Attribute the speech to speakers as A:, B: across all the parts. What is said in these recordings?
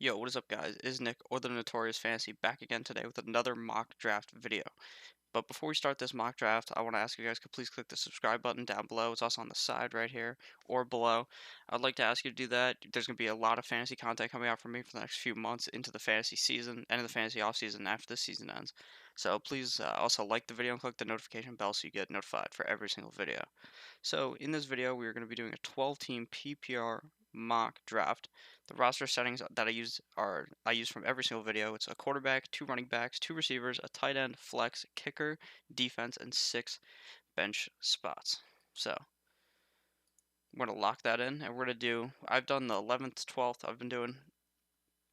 A: Yo, what is up, guys? It is Nick, or the Notorious Fantasy, back again today with another mock draft video. But before we start this mock draft, I want to ask you guys to please click the subscribe button down below. It's also on the side right here or below. I'd like to ask you to do that. There's going to be a lot of fantasy content coming out from me for the next few months into the fantasy season and in the fantasy off season after this season ends. So please also like the video and click the notification bell so you get notified for every single video. So in this video, we are going to be doing a 12-team PPR mock draft. The roster settings that I use from every single video. It's a quarterback, 2 running backs, 2 receivers, a tight end, flex, kicker, defense, and 6 bench spots. So we're gonna lock that in, and we're gonna do. I've done the 11th, 12th. I've been doing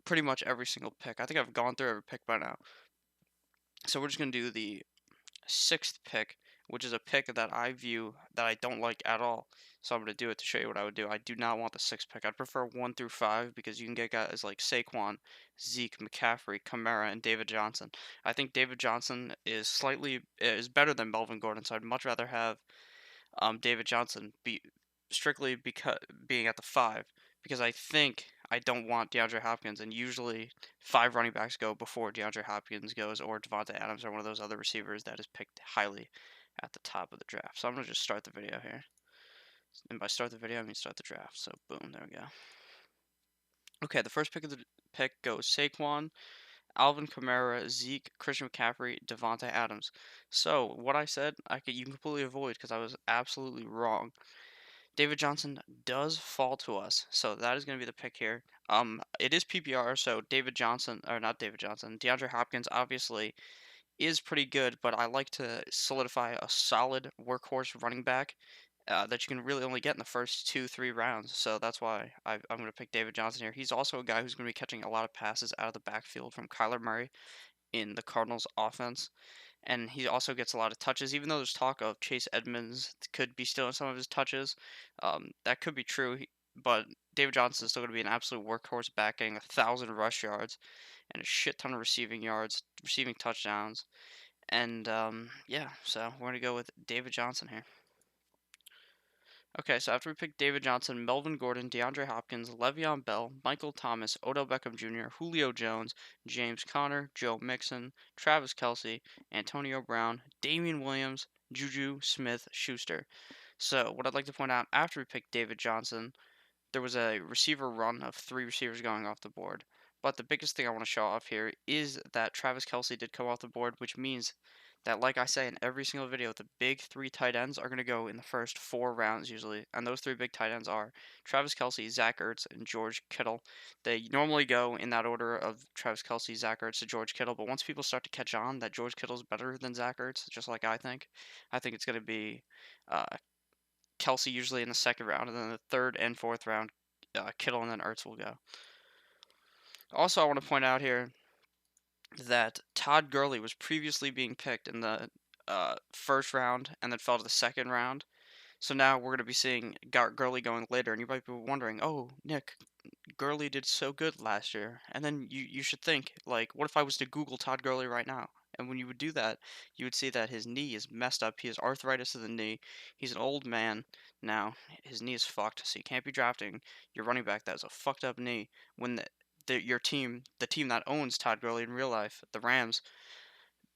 A: pretty much every single pick. I think I've gone through every pick by now. So we're just gonna do the 6th pick, which is a pick that I view that I don't like at all. So I'm going to do it to show you what I would do. I do not want the 6th pick. I'd prefer 1 through 5 because you can get guys like Saquon, Zeke, McCaffrey, Kamara, and David Johnson. I think David Johnson is better than Melvin Gordon, so I'd much rather have David Johnson strictly because being at the 5 because I don't want DeAndre Hopkins, and usually 5 running backs go before DeAndre Hopkins goes, or Devontae Adams, or one of those other receivers that is picked highly at the top of the draft. So I'm gonna just start the video here, and by start the video I mean start the draft. So boom, there we go. Okay, the first pick goes Saquon, Alvin Kamara, Zeke, Christian McCaffrey, Devontae Adams. So what I said, you can completely avoid because I was absolutely wrong. David Johnson does fall to us, so that is going to be the pick here. It is PPR, so David Johnson, or not David Johnson, DeAndre Hopkins obviously is pretty good, but I like to solidify a solid workhorse running back that you can really only get in the first 2, 3 rounds. So that's why I'm going to pick David Johnson here. He's also a guy who's going to be catching a lot of passes out of the backfield from Kyler Murray in the Cardinals offense, and he also gets a lot of touches. Even though there's talk of Chase Edmonds could be stealing some of his touches, that could be true. But David Johnson is still going to be an absolute workhorse back, getting 1,000 rush yards and a shit ton of receiving yards, receiving touchdowns, and yeah. So we're going to go with David Johnson here. Okay, so after we pick David Johnson, Melvin Gordon, DeAndre Hopkins, Le'Veon Bell, Michael Thomas, Odell Beckham Jr., Julio Jones, James Conner, Joe Mixon, Travis Kelce, Antonio Brown, Damian Williams, Juju Smith-Schuster. So what I'd like to point out, after we picked David Johnson, there was a receiver run of 3 receivers going off the board. But the biggest thing I want to show off here is that Travis Kelce did come off the board, which means that, like I say in every single video, the big 3 tight ends are going to go in the first 4 rounds usually. And those 3 big tight ends are Travis Kelce, Zach Ertz, and George Kittle. They normally go in that order of Travis Kelce, Zach Ertz, to George Kittle. But once people start to catch on that George Kittle's better than Zach Ertz, just like I think it's going to be uh, Kelce usually in the 2nd round, and then the 3rd and 4th round, Kittle and then Ertz will go. Also, I want to point out here that Todd Gurley was previously being picked in the 1st round and then fell to the 2nd round. So now we're going to be seeing Gurley going later, and you might be wondering, oh, Nick, Gurley did so good last year. And then you should think, like, what if I was to Google Todd Gurley right now? And when you would do that, you would see that his knee is messed up. He has arthritis of the knee. He's an old man now. His knee is fucked, so you can't be drafting your running back that has a fucked up knee when the team that owns Todd Gurley in real life, the Rams,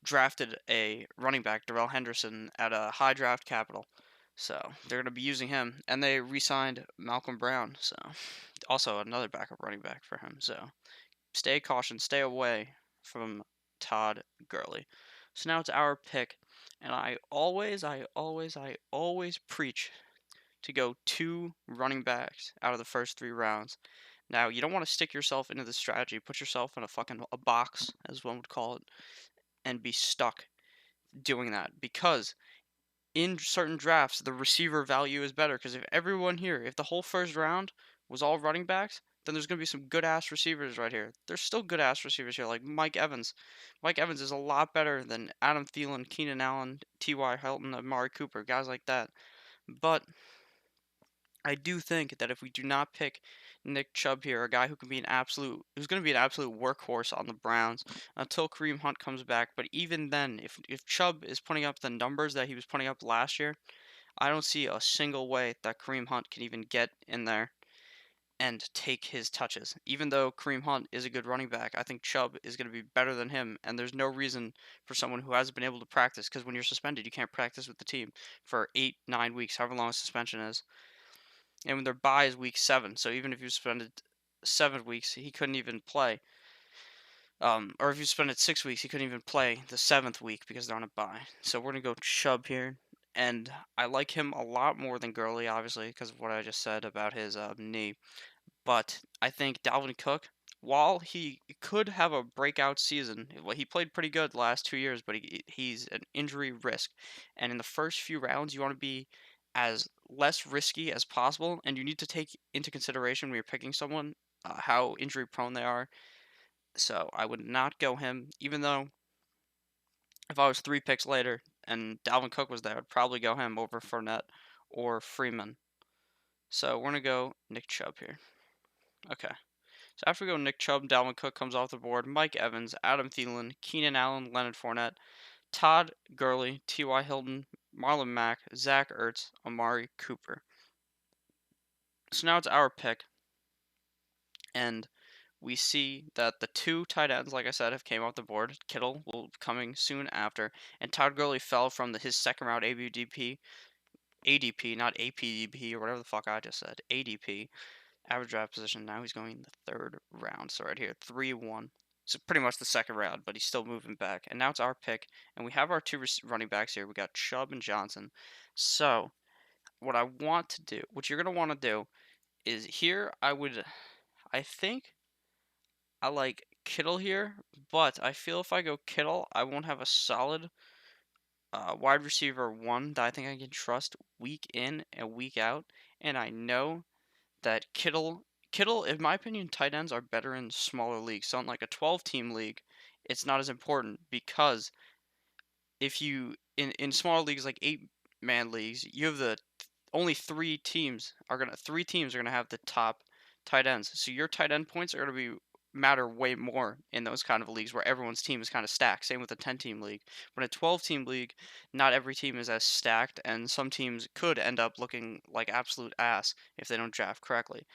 A: drafted a running back, Darrell Henderson, at a high draft capital. So they're going to be using him, and they re-signed Malcolm Brown. So also another backup running back for him. So stay caution, stay away from Todd Gurley. So now it's our pick, and I always preach to go 2 running backs out of the first 3 rounds. Now you don't want to stick yourself into the strategy, put yourself in a box, as one would call it, and be stuck doing that because in certain drafts, the receiver value is better. Because if the whole 1st round was all running backs, then there's going to be some good ass receivers right here. There's still good ass receivers here, like Mike Evans. Mike Evans is a lot better than Adam Thielen, Keenan Allen, T.Y. Hilton, Amari Cooper, guys like that. But I do think that if we do not pick Nick Chubb here, a guy who's going to be an absolute workhorse on the Browns until Kareem Hunt comes back. But even then, if Chubb is putting up the numbers that he was putting up last year, I don't see a single way that Kareem Hunt can even get in there and take his touches. Even though Kareem Hunt is a good running back, I think Chubb is going to be better than him, and there's no reason for someone who hasn't been able to practice, because when you're suspended, you can't practice with the team for 8, 9 weeks, however long a suspension is. And when their bye is week 7, so even if you suspended 7 weeks, he couldn't even play. Or if you suspended 6 weeks, he couldn't even play the 7th week because they're on a bye. So we're gonna go Chubb here, and I like him a lot more than Gurley, obviously, because of what I just said about his knee. But I think Dalvin Cook, while he could have a breakout season, well, he played pretty good the last 2 years, but he's an injury risk. And in the first few rounds, you want to be as less risky as possible, and you need to take into consideration when you're picking someone how injury prone they are. So I would not go him, even though if I was 3 picks later and Dalvin Cook was there, I'd probably go him over Fournette or Freeman. So we're gonna go Nick Chubb here. Okay. So after we go Nick Chubb, Dalvin Cook comes off the board. Mike Evans, Adam Thielen, Keenan Allen, Leonard Fournette, Todd Gurley, T.Y. Hilton, Marlon Mack, Zach Ertz, Amari Cooper. So now it's our pick, and we see that the 2 tight ends, like I said, have came off the board. Kittle will be coming soon after, and Todd Gurley fell from his second round ADP, not APDP or whatever the fuck I just said, ADP. Average draft position. Now he's going in the 3rd round. So right here, 3-1. So pretty much the 2nd round, but he's still moving back. And now it's our pick, and we have our 2 running backs here. We got Chubb and Johnson. So what I want to do, what you're gonna want to do, is here I think I like Kittle here, but I feel if I go Kittle, I won't have a solid wide receiver 1 that I think I can trust week in and week out. And I know that Kittle, in my opinion, tight ends are better in smaller leagues. So in like a 12-team league, it's not as important because if you in smaller leagues like 8-man leagues, you have the only 3 teams are gonna have the top tight ends. So your tight end points are gonna be matter way more in those kind of leagues where everyone's team is kind of stacked. Same with a 10-team league. But in a 12-team league, not every team is as stacked, and some teams could end up looking like absolute ass if they don't draft correctly.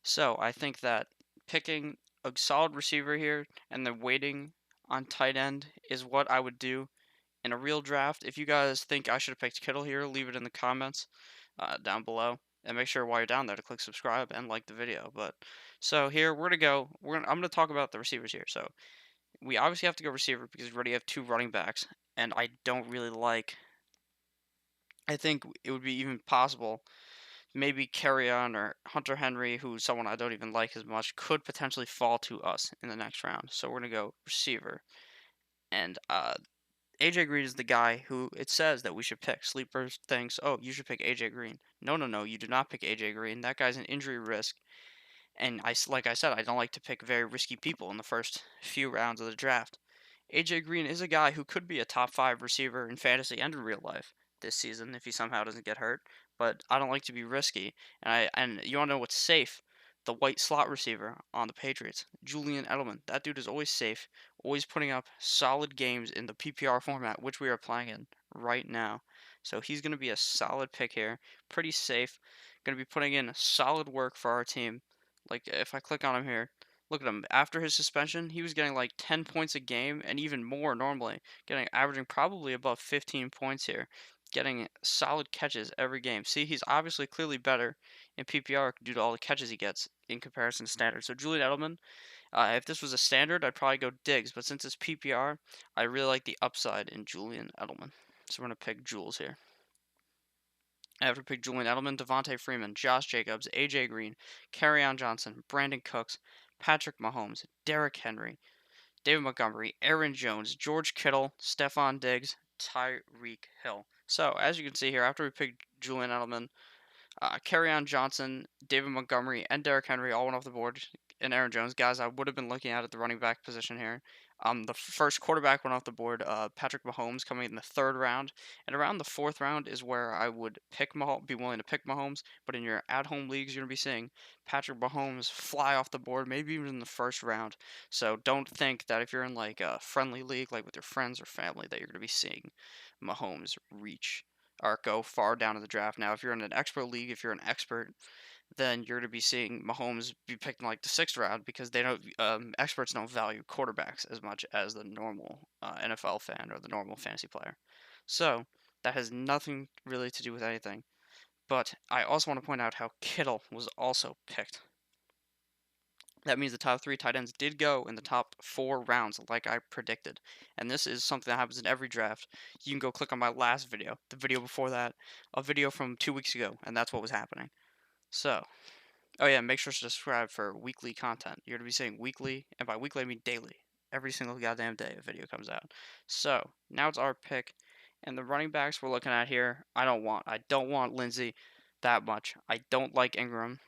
A: So I think that picking a solid receiver here and then waiting on tight end is what I would do in a real draft. If you guys think I should have picked Kittle here, leave it in the comments down below. And make sure while you're down there to click subscribe and like the video. But so here we're gonna go. I'm gonna talk about the receivers here. So we obviously have to go receiver because we already have 2 running backs, and I don't really like. I think it would be even possible maybe Carrion or Hunter Henry, who's someone I don't even like as much, could potentially fall to us in the next round. So we're gonna go receiver, and AJ Green is the guy who it says that we should pick. Sleepers thinks, oh, you should pick AJ Green. No, no, no, you do not pick AJ Green. That guy's an injury risk, and like I said, I don't like to pick very risky people in the first few rounds of the draft. AJ Green is a guy who could be a top 5 receiver in fantasy and in real life this season if he somehow doesn't get hurt. But I don't like to be risky. And you want to know what's safe? The white slot receiver on the Patriots, Julian Edelman. That dude is always safe, always putting up solid games in the PPR format, which we are playing in right now. So he's going to be a solid pick here, pretty safe. Going to be putting in solid work for our team. Like if I click on him here, look at him. After his suspension, he was getting like 10 points a game and even more normally, averaging probably above 15 points here, getting solid catches every game. See, he's obviously clearly better in PPR due to all the catches he gets in comparison to standard. So Julian Edelman, if this was a standard, I'd probably go Diggs, but since it's PPR, I really like the upside in Julian Edelman. So we're gonna pick Jules here. I have to pick Julian Edelman, Devontae Freeman, Josh Jacobs, AJ Green, Kerryon Johnson, Brandon Cooks, Patrick Mahomes, Derrick Henry, David Montgomery, Aaron Jones, George Kittle, Stephon Diggs, Tyreek Hill. So, as you can see here, after we picked Julian Edelman, Kerryon Johnson, David Montgomery, and Derrick Henry all went off the board, and Aaron Jones, guys, I would have been looking at the running back position here. The first quarterback went off the board, Patrick Mahomes, coming in the 3rd round, and around the 4th round is where I would be willing to pick Mahomes. But in your at-home leagues, you're gonna be seeing Patrick Mahomes fly off the board, maybe even in the 1st round. So don't think that if you're in like a friendly league, like with your friends or family, that you're gonna be seeing Mahomes reach or go far down in the draft. Now, if you're in an expert league, if you're an expert, then you're going to be seeing Mahomes be picked in like the sixth round because they don't experts don't value quarterbacks as much as the normal NFL fan or the normal fantasy player. So that has nothing really to do with anything. But I also want to point out how Kittle was also picked. That means the top three tight ends did go in the top 4 rounds, like I predicted. And this is something that happens in every draft. You can go click on my last video, the video before that, a video from 2 weeks ago, and that's what was happening. So, oh yeah, make sure to subscribe for weekly content. You're gonna be saying weekly, and by weekly I mean daily. Every single goddamn day a video comes out. So now it's our pick, and the running backs we're looking at here. I don't want Lindsey that much. I don't like Ingram.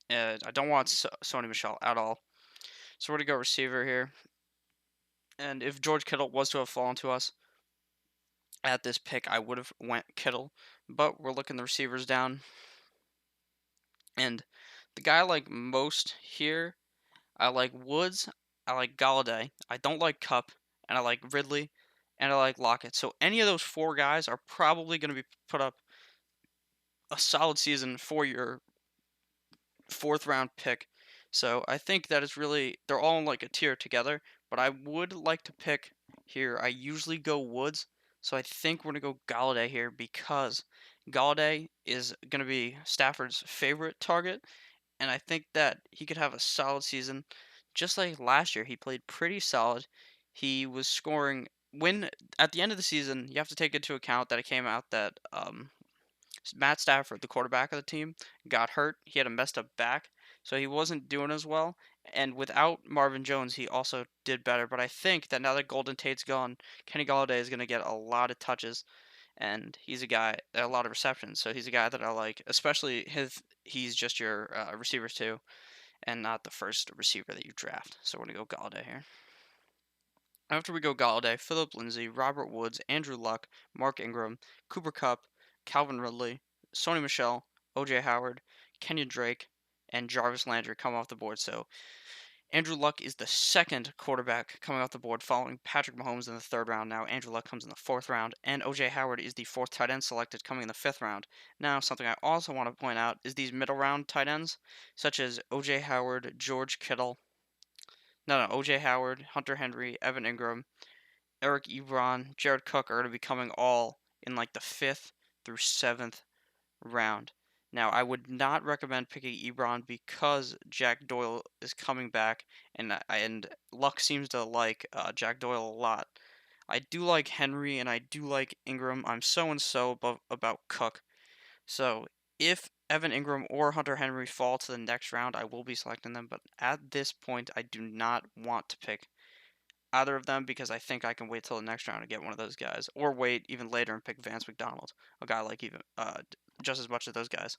A: I don't want Sony Michelle at all. So we're gonna go receiver here. And if George Kittle was to have fallen to us at this pick, I would have went Kittle. But we're looking the receivers down, and the guy I like most here, I like Woods, I like Galladay, I don't like Cup, and I like Ridley, and I like Lockett. So any of those four guys are probably going to be put up a solid season for your fourth round pick. So I think that is really, they're all in like a tier together, but I would like to pick here. I usually go Woods, so I think we're going to go Galladay here because Galladay is going to be Stafford's favorite target, and I think that he could have a solid season. Just like last year, he played pretty solid. He was scoring when at the end of the season. You have to take into account that it came out that Matt Stafford, the quarterback of the team, got hurt. He had a messed up back, so he wasn't doing as well. And without Marvin Jones, he also did better. But I think that now that Golden Tate's gone, Kenny Galladay is going to get a lot of touches, and he's a guy a lot of receptions. So he's a guy that I like, especially he's just your receiver too, and not the first receiver that you draft. So we're gonna go Galladay here. After we go Galladay, Philip Lindsay, Robert Woods, Andrew Luck, Mark Ingram, Cooper Kupp, Calvin Ridley, Sony Michelle, O.J. Howard, Kenyon Drake, and Jarvis Landry come off the board. So Andrew Luck is the second quarterback coming off the board following Patrick Mahomes in the third round. Now Andrew Luck comes in the fourth round, and O.J. Howard is the fourth tight end selected coming in the fifth round. Now, something I also want to point out is these middle round tight ends, such as O.J. Howard, George Kittle, O.J. Howard, Hunter Henry, Evan Ingram, Eric Ebron, Jared Cook are going to be coming all in like the fifth through seventh round. Now, I would not recommend picking Ebron because Jack Doyle is coming back, and Luck seems to like Jack Doyle a lot. I do like Henry, and I do like Ingram. I'm so and so about Cook. So if Evan Ingram or Hunter Henry fall to the next round, I will be selecting them. But at this point, I do not want to pick either of them because I think I can wait till the next round to get one of those guys, or wait even later and pick Vance McDonald, a guy like even just as much as those guys.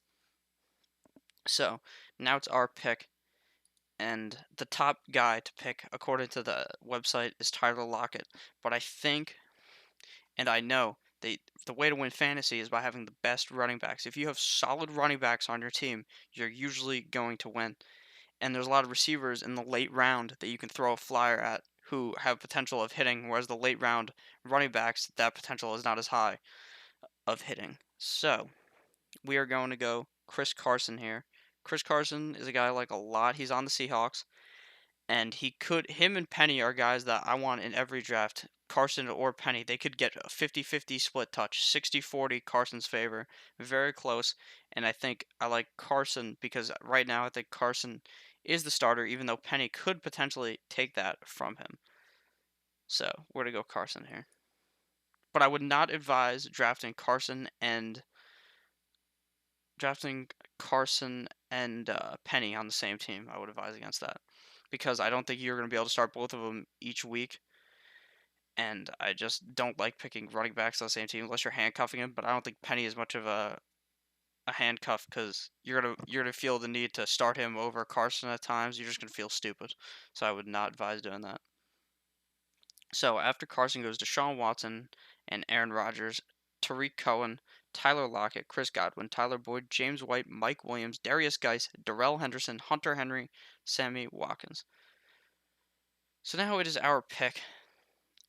A: So now it's our pick, and the top guy to pick according to the website is Tyler Lockett. But I think, and I know, the way to win fantasy is by having the best running backs. If you have solid running backs on your team, you're usually going to win. And there's a lot of receivers in the late round that you can throw a flyer at who have potential of hitting, whereas the late round running backs, that potential is not as high of hitting. So we are going to go Chris Carson here. Chris Carson is a guy I like a lot. He's on the Seahawks, and him and Penny are guys that I want in every draft. Carson or Penny, they could get a 50-50 split touch, 60-40 Carson's favor, very close. And I think I like Carson because right now I think Carson is the starter, even though Penny could potentially take that from him. So we're gonna go Carson here. But I would not advise drafting Carson and Penny on the same team. I would advise against that because I don't think you're going to be able to start both of them each week. And I just don't like picking running backs on the same team unless you're handcuffing him. But I don't think Penny is much of a handcuff because you're gonna feel the need to start him over Carson at times. You're just gonna feel stupid. So I would not advise doing that. So after Carson goes Deshaun Watson and Aaron Rodgers, Tariq Cohen, Tyler Lockett, Chris Godwin, Tyler Boyd, James White, Mike Williams, Darius Geis, Darrell Henderson, Hunter Henry, Sammy Watkins. So now it is our pick,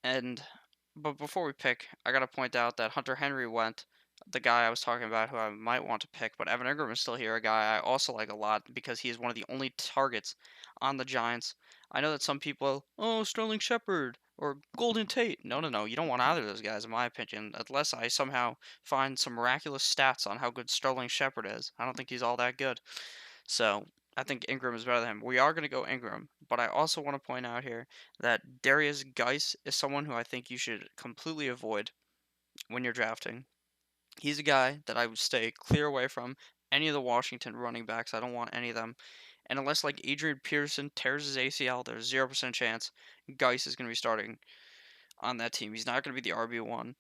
A: but before we pick, I gotta point out that Hunter Henry went the guy I was talking about who I might want to pick, but Evan Ingram is still here, a guy I also like a lot because he is one of the only targets on the Giants. I know that some people, oh, Sterling Shepard or Golden Tate. No, no, no. You don't want either of those guys, in my opinion, unless I somehow find some miraculous stats on how good Sterling Shepard is. I don't think he's all that good. So I think Ingram is better than him. We are going to go Ingram, but I also want to point out here that Darius Geis is someone who I think you should completely avoid when you're drafting. He's a guy that I would stay clear away from any of the Washington running backs. I don't want any of them. And unless like Adrian Peterson tears his ACL, there's 0% chance Geis is going to be starting on that team. He's not going to be the RB1,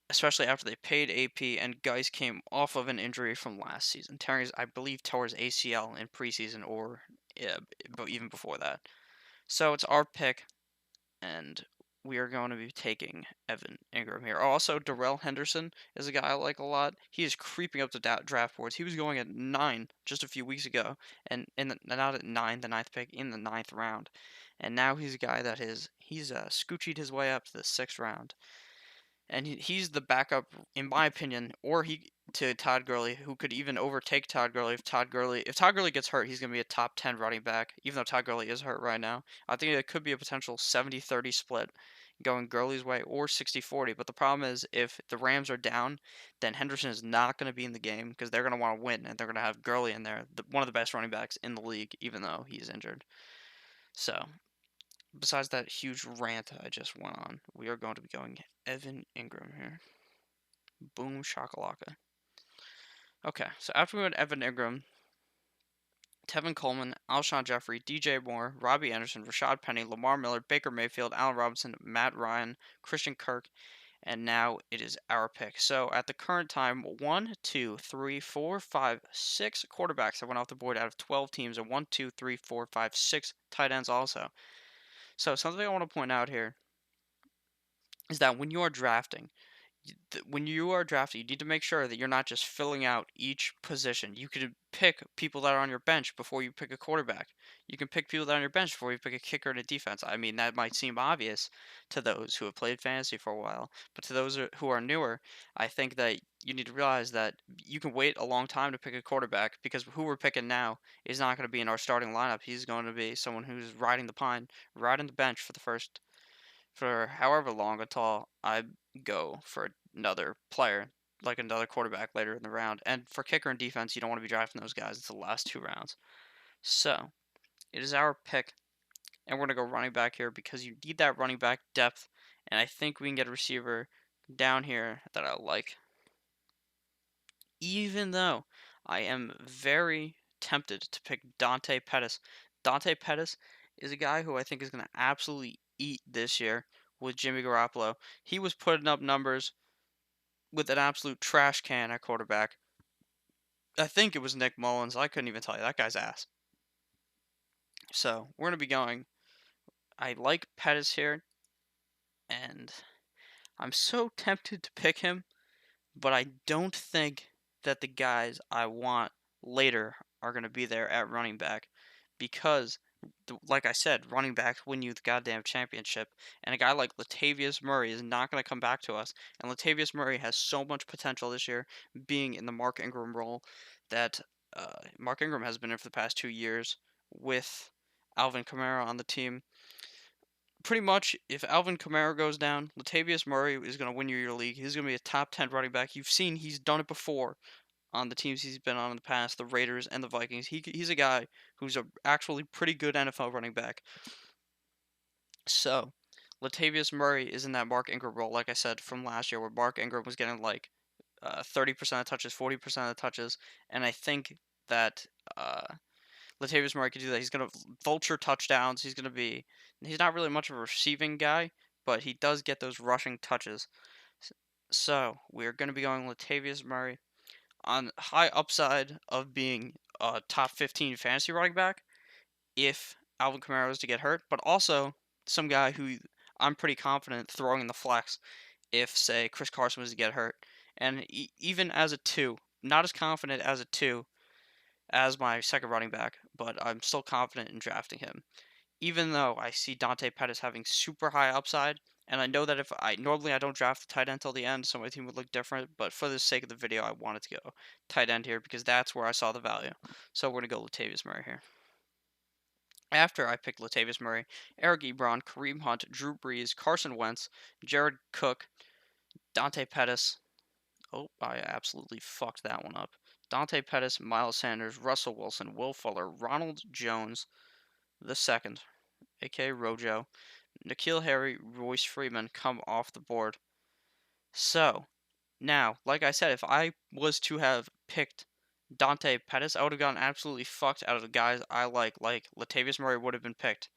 A: especially after they paid AP and Geis came off of an injury from last season. I believe, tore his ACL in preseason or but even before that. So it's our pick, and we are going to be taking Evan Ingram here. Also, Darrell Henderson is a guy I like a lot. He is creeping up the draft boards. He was going at 9 just a few weeks ago, and not at 9, the ninth pick, in the ninth round. And now he's a guy that he's scoochied his way up to the 6th round. And he's the backup, in my opinion, or he to Todd Gurley, who could even overtake Todd Gurley if Todd Gurley gets hurt, he's going to be a top 10 running back, even though Todd Gurley is hurt right now. I think it could be a potential 70-30 split going Gurley's way or 60-40. But the problem is if the Rams are down, then Henderson is not going to be in the game because they're going to want to win and they're going to have Gurley in there, one of the best running backs in the league, even though he's injured. So, besides that huge rant I just went on, we are going to be going Evan Ingram here. Boom shakalaka. Okay, so after we went Evan Ingram, Tevin Coleman, Alshon Jeffrey, DJ Moore, Robbie Anderson, Rashad Penny, Lamar Miller, Baker Mayfield, Allen Robinson, Matt Ryan, Christian Kirk, and now it is our pick. So at the current time, 1, 2, 3, 4, 5, 6 quarterbacks that went off the board out of 12 teams, and 1, 2, 3, 4, 5, 6 tight ends also. So something I want to point out here is that when you are drafting, you need to make sure that you're not just filling out each position. You could pick people that are on your bench before you pick a quarterback. You can pick people that are on your bench before you pick a kicker and a defense. I mean, that might seem obvious to those who have played fantasy for a while, but to those who are newer, I think that you need to realize that you can wait a long time to pick a quarterback because who we're picking now is not going to be in our starting lineup. He's going to be someone who's riding the bench for however long until I go for another player, like another quarterback later in the round. And for kicker and defense, you don't want to be drafting those guys until the last 2 rounds. So it is our pick, and we're going to go running back here because you need that running back depth. And I think we can get a receiver down here that I like. Even though I am very tempted to pick Dante Pettis. Dante Pettis is a guy who I think is going to absolutely eat this year with Jimmy Garoppolo. He was putting up numbers with an absolute trash can at quarterback. I think it was Nick Mullins. I couldn't even tell you. That guy's ass. So we're going to be going. I like Pettis here, and I'm so tempted to pick him, but I don't think that the guys I want later are going to be there at running back because, like I said, running backs win you the goddamn championship. And a guy like Latavius Murray is not going to come back to us. And Latavius Murray has so much potential this year being in the Mark Ingram role that Mark Ingram has been in for the past 2 years with Alvin Kamara on the team. Pretty much, if Alvin Kamara goes down, Latavius Murray is going to win you your league. He's going to be a top 10 running back. You've seen he's done it before on the teams he's been on in the past, the Raiders and the Vikings. He's a guy who's a actually pretty good NFL running back. So, Latavius Murray is in that Mark Ingram role, like I said, from last year, where Mark Ingram was getting like 30% of touches, 40% of the touches, and I think that Latavius Murray could do that. He's going to vulture touchdowns. He's not really much of a receiving guy, but he does get those rushing touches. So we're going to be going Latavius Murray on high upside of being a top 15 fantasy running back if Alvin Kamara was to get hurt, but also some guy who I'm pretty confident throwing in the flex if, say, Chris Carson was to get hurt. And even as a 2, not as confident as a 2 as my second running back, but I'm still confident in drafting him. even though I see Dante Pettis having super high upside, and I know that if I normally I don't draft the tight end till the end, so my team would look different. But for the sake of the video, I wanted to go tight end here because that's where I saw the value. So we're gonna go Latavius Murray here. After I picked Latavius Murray, Eric Ebron, Kareem Hunt, Drew Brees, Carson Wentz, Jared Cook, Dante Pettis. Oh, I absolutely fucked that one up. Dante Pettis, Miles Sanders, Russell Wilson, Will Fuller, Ronald Jones the second, aka Rojo, N'Keal Harry, Royce Freeman come off the board. So, now, like I said, if I was to have picked Dante Pettis, I would have gotten absolutely fucked out of the guys I like Latavius Murray would have been picked,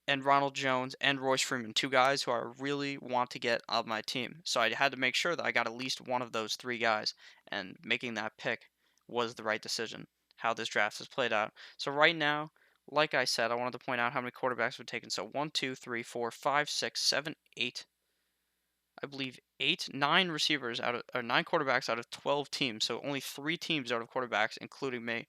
A: and Ronald Jones and Royce Freeman, two guys who I really want to get on my team. So I had to make sure that I got at least one of those three guys, and making that pick was the right decision. How this draft has played out. So right now, like I said, I wanted to point out how many quarterbacks we've taken. So 1, 2, 3, 4, 5, 6, 7, 8. I believe 8, 9 receivers out of or 9 quarterbacks out of 12 teams. So only 3 teams out of quarterbacks, including me.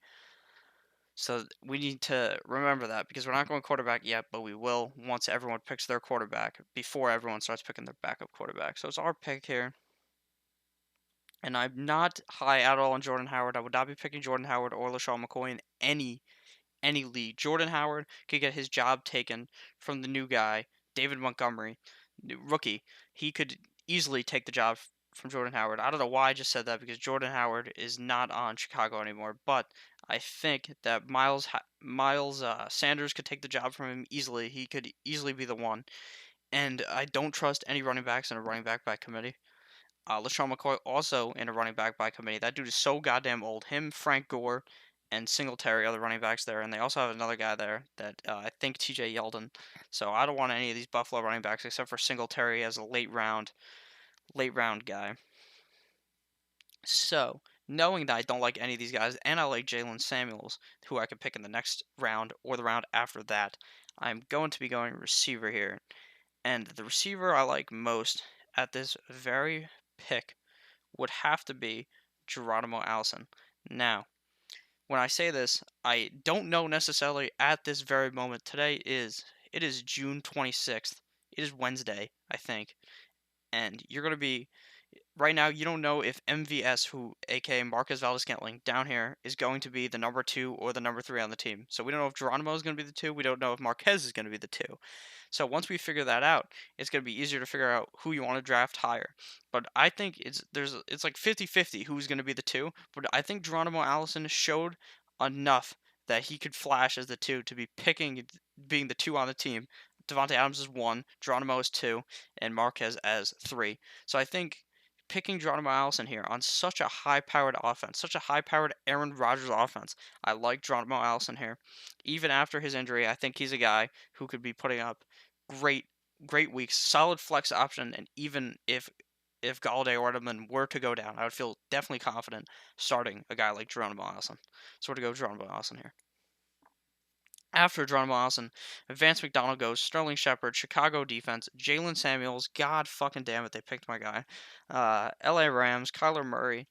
A: So we need to remember that because we're not going quarterback yet, but we will once everyone picks their quarterback before everyone starts picking their backup quarterback. So it's our pick here. And I'm not high at all on Jordan Howard. I would not be picking Jordan Howard or LaShawn McCoy in any league. Jordan Howard could get his job taken from the new guy, David Montgomery, rookie. He could easily take the job from Jordan Howard. I don't know why I just said that because Jordan Howard is not on Chicago anymore, but I think that Miles Sanders could take the job from him easily. He could easily be the one. And I don't trust any running backs in a running back by committee. LaShawn McCoy also in a running back by committee. That dude is so goddamn old. Him, Frank Gore, and Singletary are the running backs there, and they also have another guy there that I think T.J. Yeldon. So I don't want any of these Buffalo running backs except for Singletary as a late round guy. So knowing that I don't like any of these guys, and I like Jalen Samuels, who I could pick in the next round or the round after that, I'm going to be going receiver here. And the receiver I like most at this very pick would have to be Geronimo Allison. Now, when I say this, I don't know necessarily at this very moment. It is June 26th. It is Wednesday, I think. And you're going to be right now you don't know if MVS, who aka Marquez Valdes-Scantling down here, is going to be the number 2 or the number 3 on the team. So we don't know if Geronimo is going to be the 2. We don't know if Marquez is going to be the 2. So once we figure that out, it's going to be easier to figure out who you want to draft higher. But I think it's like 50-50 who's going to be the 2. But I think Geronimo Allison showed enough that he could flash as the 2 to be being the 2 on the team. Devontae Adams is 1, Geronimo is 2, and Marquez as 3. So I think picking Geronimo Allison here on such a high-powered offense, such a high-powered Aaron Rodgers offense. I like Geronimo Allison here. Even after his injury, I think he's a guy who could be putting up great, great weeks, solid flex option, and even if Galladay or Edelman were to go down, I would feel definitely confident starting a guy like Geronimo Allison. So we're to go Geronimo Allison here. After Geronimo Allison, Vance McDonald goes, Sterling Shepard, Chicago defense, Jalen Samuels, God fucking damn it, they picked my guy. LA Rams, Kyler Murray,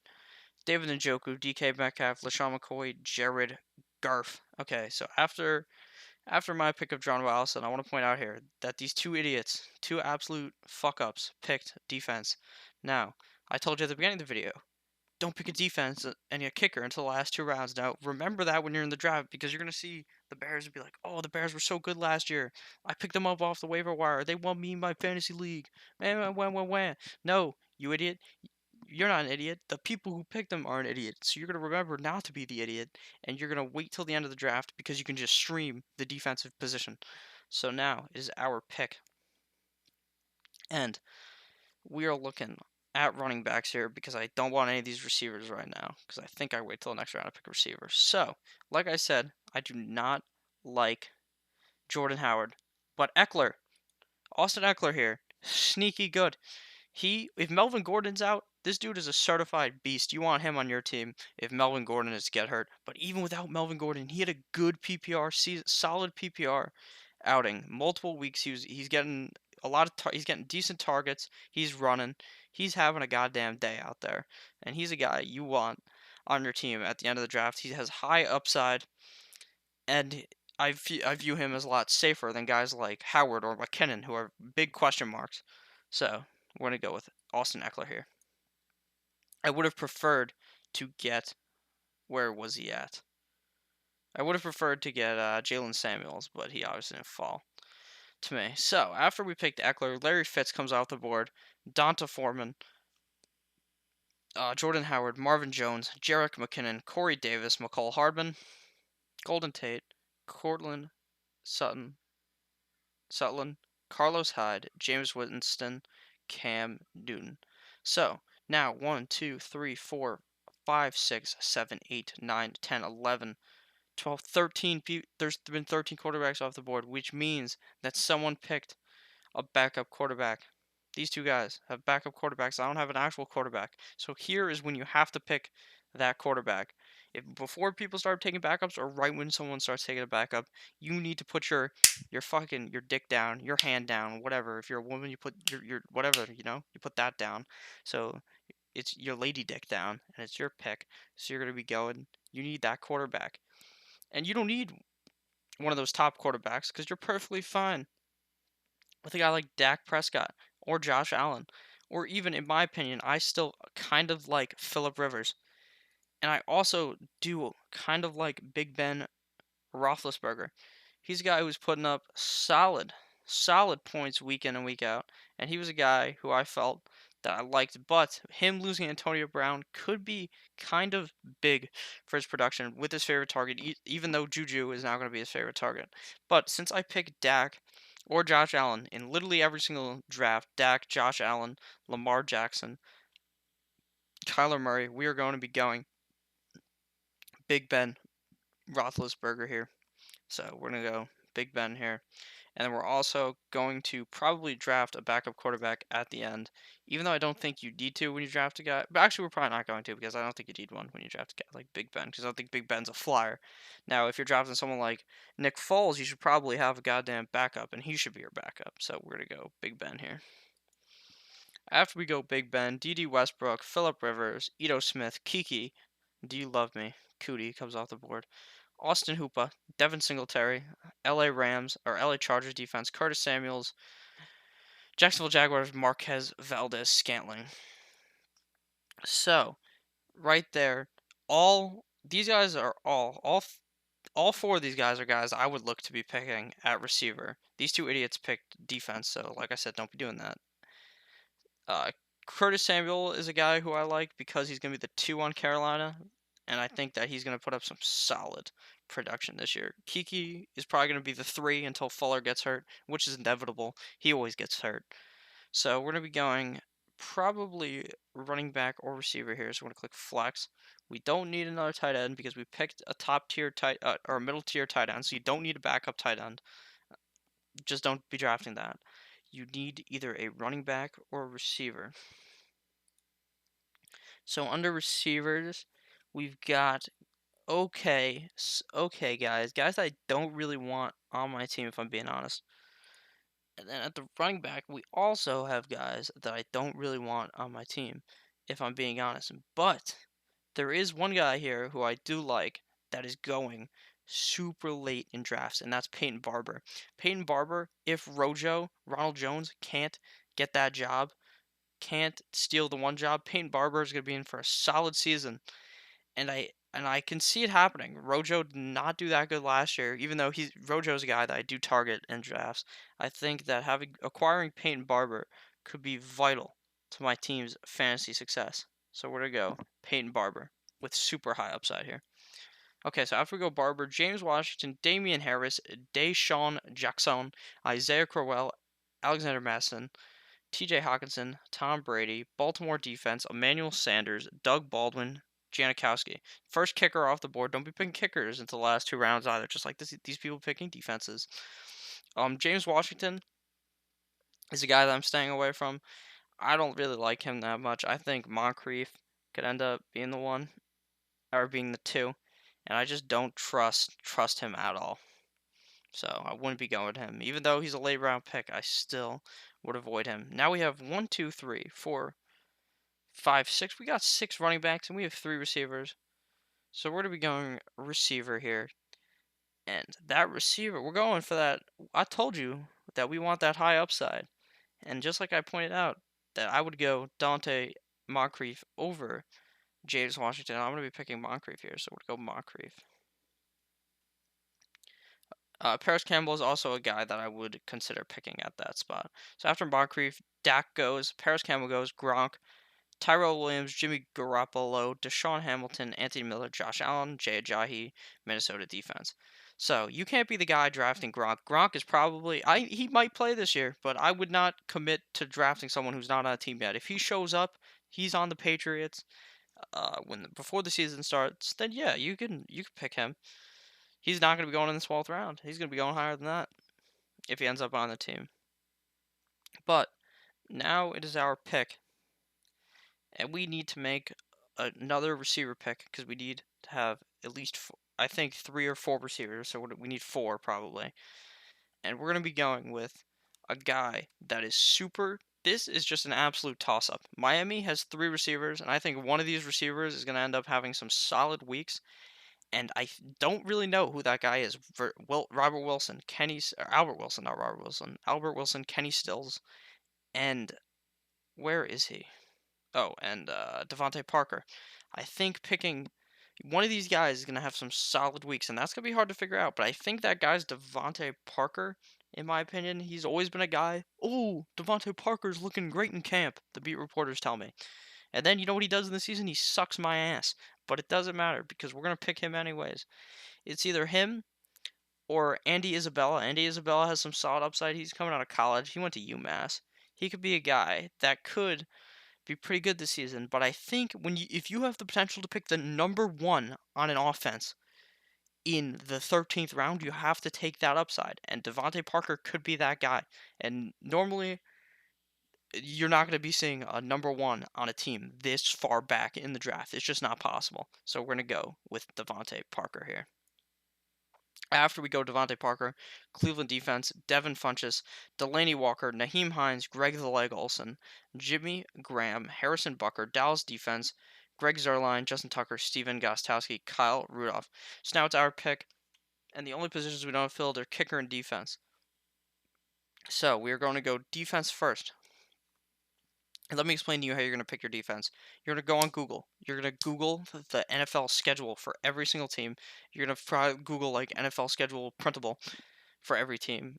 A: David Njoku, DK Metcalf, LaShawn McCoy, Jared Garf. Okay, so after my pick of Geronimo Allison, I want to point out here that these two idiots, two absolute fuck ups, picked defense. Now, I told you at the beginning of the video, don't pick a defense and a kicker until the last 2 rounds. Now, remember that when you're in the draft because you're going to see the Bears and be like, oh, the Bears were so good last year. I picked them up off the waiver wire. They won me my fantasy league. Man, wah. No, you idiot. You're not an idiot. The people who picked them are an idiot. So you're going to remember not to be the idiot and you're going to wait till the end of the draft because you can just stream the defensive position. So now is our pick. And we are looking at running backs here because I don't want any of these receivers right now because I think I wait till the next round to pick a receiver. So, like I said, I do not like Jordan Howard, but Austin Eckler here, sneaky good. If Melvin Gordon's out, this dude is a certified beast. You want him on your team if Melvin Gordon is to get hurt. But even without Melvin Gordon, he had a good PPR season, solid PPR outing. Multiple weeks, he's getting he's getting decent targets. He's running. He's having a goddamn day out there, and he's a guy you want on your team at the end of the draft. He has high upside, and I view him as a lot safer than guys like Howard or McKinnon, who are big question marks. So we're gonna go with Austin Eckler here. I would have preferred to get where was he at? I would have preferred to get Jalen Samuels, but he obviously didn't fall to me. So after we picked Eckler, Larry Fitz comes off the board, Donta Foreman, Jordan Howard, Marvin Jones, Jerick McKinnon, Corey Davis, McCall Hardman, Golden Tate, Cortland Sutton, Sutton, Carlos Hyde, James Winston, Cam Newton. So now 1, 2, 3, 4, 5, 6, 7, 8, 9, 10, 11, 12, 13. There's been 13 quarterbacks off the board, which means that someone picked a backup quarterback. These two guys have backup quarterbacks. I don't have an actual quarterback. So here is when you have to pick that quarterback. If before people start taking backups or right when someone starts taking a backup, you need to put your your dick down, your hand down, whatever. If you're a woman, you put your whatever, you put that down. So it's your lady dick down and it's your pick. So you're going to be going, you need that quarterback. And you don't need one of those top quarterbacks because you're perfectly fine with a guy like Dak Prescott or Josh Allen, or even, in my opinion, I still kind of like Philip Rivers, and I also do kind of like Big Ben Roethlisberger. He's a guy who's putting up solid points week in and week out, and he was a guy who I felt that I liked, but him losing Antonio Brown could be kind of big for his production with his favorite target, even though Juju is now going to be his favorite target. But since I picked Dak or Josh Allen in literally every single draft, Dak, Josh Allen, Lamar Jackson, Kyler Murray, we are going to be going Big Ben Roethlisberger here. So we're going to go Big Ben here. And then we're also going to probably draft a backup quarterback at the end, even though I don't think you need to when you draft a guy. But actually, we're probably not going to because I don't think you need one when you draft a guy like Big Ben because I don't think Big Ben's a flyer. Now, if you're drafting someone like Nick Foles, you should probably have a goddamn backup, and he should be your backup. So we're going to go Big Ben here. After we go Big Ben, D.D. Westbrook, Philip Rivers, Ito Smith, Kiki, Do You Love Me? Cootie comes off the board. Austin Hoopa, Devin Singletary, LA Rams or LA Chargers defense, Curtis Samuels, Jacksonville Jaguars, Marquez Valdez Scantling. So, right there, all these guys are all four of these guys are guys I would look to be picking at receiver. These two idiots picked defense, so like I said, don't be doing that. Uh, Curtis Samuel is a guy who I like because he's going to be the 2 on Carolina, and I think that he's going to put up some solid production this year. Kiki is probably going to be the 3 until Fuller gets hurt, which is inevitable. He always gets hurt. So we're going to be going probably running back or receiver here. So we're going to click flex. We don't need another tight end because we picked a top tier or a middle tier tight end, so you don't need a backup tight end. Just don't be drafting that. You need either a running back or a receiver. So under receivers, we've got okay guys I don't really want on my team if I'm being honest. And then at the running back, we also have guys that I don't really want on my team if I'm being honest. But there is one guy here who I do like that is going super late in drafts, and that's Peyton Barber. Peyton Barber, if Ronald Jones can't get that job, can't steal the one job, Peyton Barber is going to be in for a solid season, and I can see it happening. Rojo did not do that good last year, even though Rojo's a guy that I do target in drafts. I think that acquiring Peyton Barber could be vital to my team's fantasy success. So we're gonna go Peyton Barber with super high upside here. Okay, so after we go Barber, James Washington, Damian Harris, Deshaun Jackson, Isaiah Crowell, Alexander Masson, T.J. Hawkinson, Tom Brady, Baltimore defense, Emmanuel Sanders, Doug Baldwin, Janikowski. First kicker off the board. Don't be picking kickers into the last 2 rounds either. Just like these people picking defenses. James Washington is a guy that I'm staying away from. I don't really like him that much. I think Moncrief could end up being the one or being the 2, and I just don't trust him at all. So I wouldn't be going with him. Even though he's a late round pick, I still would avoid him. Now we have 1, 2, 3, 4, 5, 6. We got 6 running backs and we have 3 receivers. So we're going to be going receiver here. And that receiver, we're going for that. I told you that we want that high upside. And just like I pointed out, that I would go Dante Moncrief over James Washington. I'm going to be picking Moncrief here, so we'll go Moncrief. Paris Campbell is also a guy that I would consider picking at that spot. So after Moncrief, Dak goes, Paris Campbell goes, Gronk, Tyrell Williams, Jimmy Garoppolo, Deshaun Hamilton, Anthony Miller, Josh Allen, Jay Ajayi, Minnesota defense. So you can't be the guy drafting Gronk. Gronk is probably he might play this year, but I would not commit to drafting someone who's not on a team yet. If he shows up, he's on the Patriots. When before the season starts, then yeah, you can pick him. He's not going to be going in the 12th round. He's going to be going higher than that if he ends up on the team. But now it is our pick, and we need to make another receiver pick because we need to have at least I think 3 or 4 receivers. So we need 4 probably, and we're going to be going with a guy that is super. This is just an absolute toss-up. Miami has 3 receivers, and I think one of these receivers is going to end up having some solid weeks. And I don't really know who that guy is. Robert Wilson, Albert Wilson, not Robert Wilson. Albert Wilson, Kenny Stills, and where is he? Oh, and Devontae Parker. I think picking one of these guys is gonna have some solid weeks, and that's gonna be hard to figure out. But I think that guy's Devontae Parker. In my opinion, he's always been a guy. Oh, Devontae Parker's looking great in camp. The beat reporters tell me. And then you know what he does in the season? He sucks my ass. But it doesn't matter because we're gonna pick him anyways. It's either him or Andy Isabella. Andy Isabella has some solid upside. He's coming out of college. He went to UMass. He could be a guy that could be pretty good this season. But I think if you have the potential to pick the number 1 on an offense in the 13th round, you have to take that upside. And Devontae Parker could be that guy. And normally you're not going to be seeing a number 1 on a team this far back in the draft. It's just not possible. So we're going to go with Devontae Parker here. After we go Devontae Parker, Cleveland defense, Devin Funchess, Delaney Walker, Naheem Hines, Greg the Leg Olson, Jimmy Graham, Harrison Bucker, Dallas defense, Greg Zerline, Justin Tucker, Steven Gostkowski, Kyle Rudolph. So now it's our pick, and the only positions we don't have filled are kicker and defense. So we are going to go defense first. And let me explain to you how you're going to pick your defense. You're going to go on Google. You're going to Google the NFL schedule for every single team. You're going to probably Google like NFL schedule printable for every team.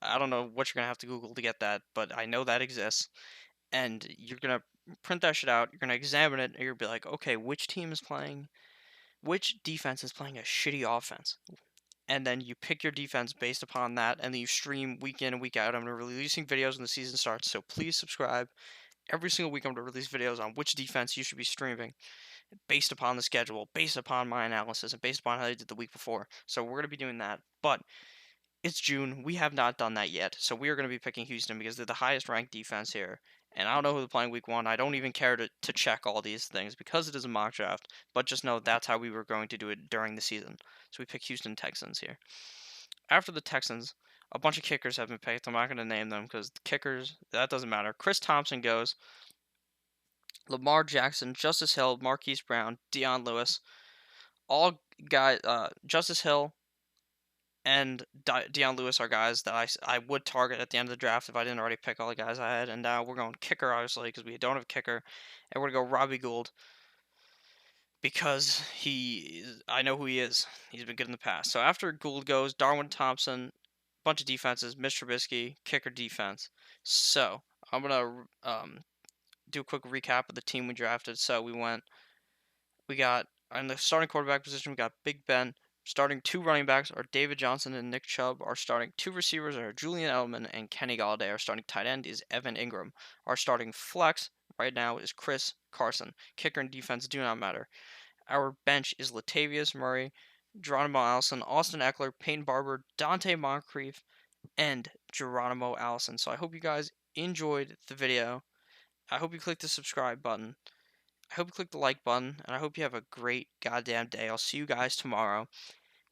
A: I don't know what you're going to have to Google to get that, but I know that exists. And you're going to print that shit out. You're going to examine it, and you're going to be like, okay, which defense is playing a shitty offense? And then you pick your defense based upon that, and then you stream week in and week out. I'm going to be releasing videos when the season starts, so please subscribe. Every single week I'm going to release videos on which defense you should be streaming based upon the schedule, based upon my analysis, and based upon how they did the week before. So we're going to be doing that. But it's June. We have not done that yet. So we are going to be picking Houston because they're the highest ranked defense here. And I don't know who they're playing week 1. I don't even care to check all these things because it is a mock draft. But just know that's how we were going to do it during the season. So we pick Houston Texans here. After the Texans, a bunch of kickers have been picked. I'm not going to name them because the kickers, that doesn't matter. Chris Thompson goes. Lamar Jackson, Justice Hill, Marquise Brown, Dion Lewis. All guys, Justice Hill and Dion Lewis are guys that I would target at the end of the draft if I didn't already pick all the guys I had. And now we're going kicker, obviously, because we don't have kicker. And we're going to go Robbie Gould because I know who he is. He's been good in the past. So after Gould goes, Darwin Thompson, bunch of defenses, Mitch Trubisky, kicker defense. So I'm going to do a quick recap of the team we drafted. So we got in the starting quarterback position, we got Big Ben. Starting 2 running backs are David Johnson and Nick Chubb. Our starting 2 receivers are Julian Edelman and Kenny Galladay. Our starting tight end is Evan Ingram. Our starting flex right now is Chris Carson. Kicker and defense do not matter. Our bench is Latavius Murray, Geronimo Allison, Austin Eckler, Payne Barber, Dante Moncrief, and Geronimo Allison. So I hope you guys enjoyed the video. I hope you click the subscribe button. I hope you click the like button, and I hope you have a great goddamn day. I'll see you guys tomorrow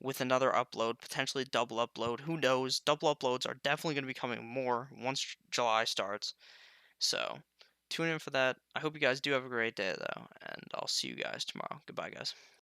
A: with another upload, potentially double upload. Who knows? Double uploads are definitely going to be coming more once July starts. So, tune in for that. I hope you guys do have a great day, though, and I'll see you guys tomorrow. Goodbye, guys.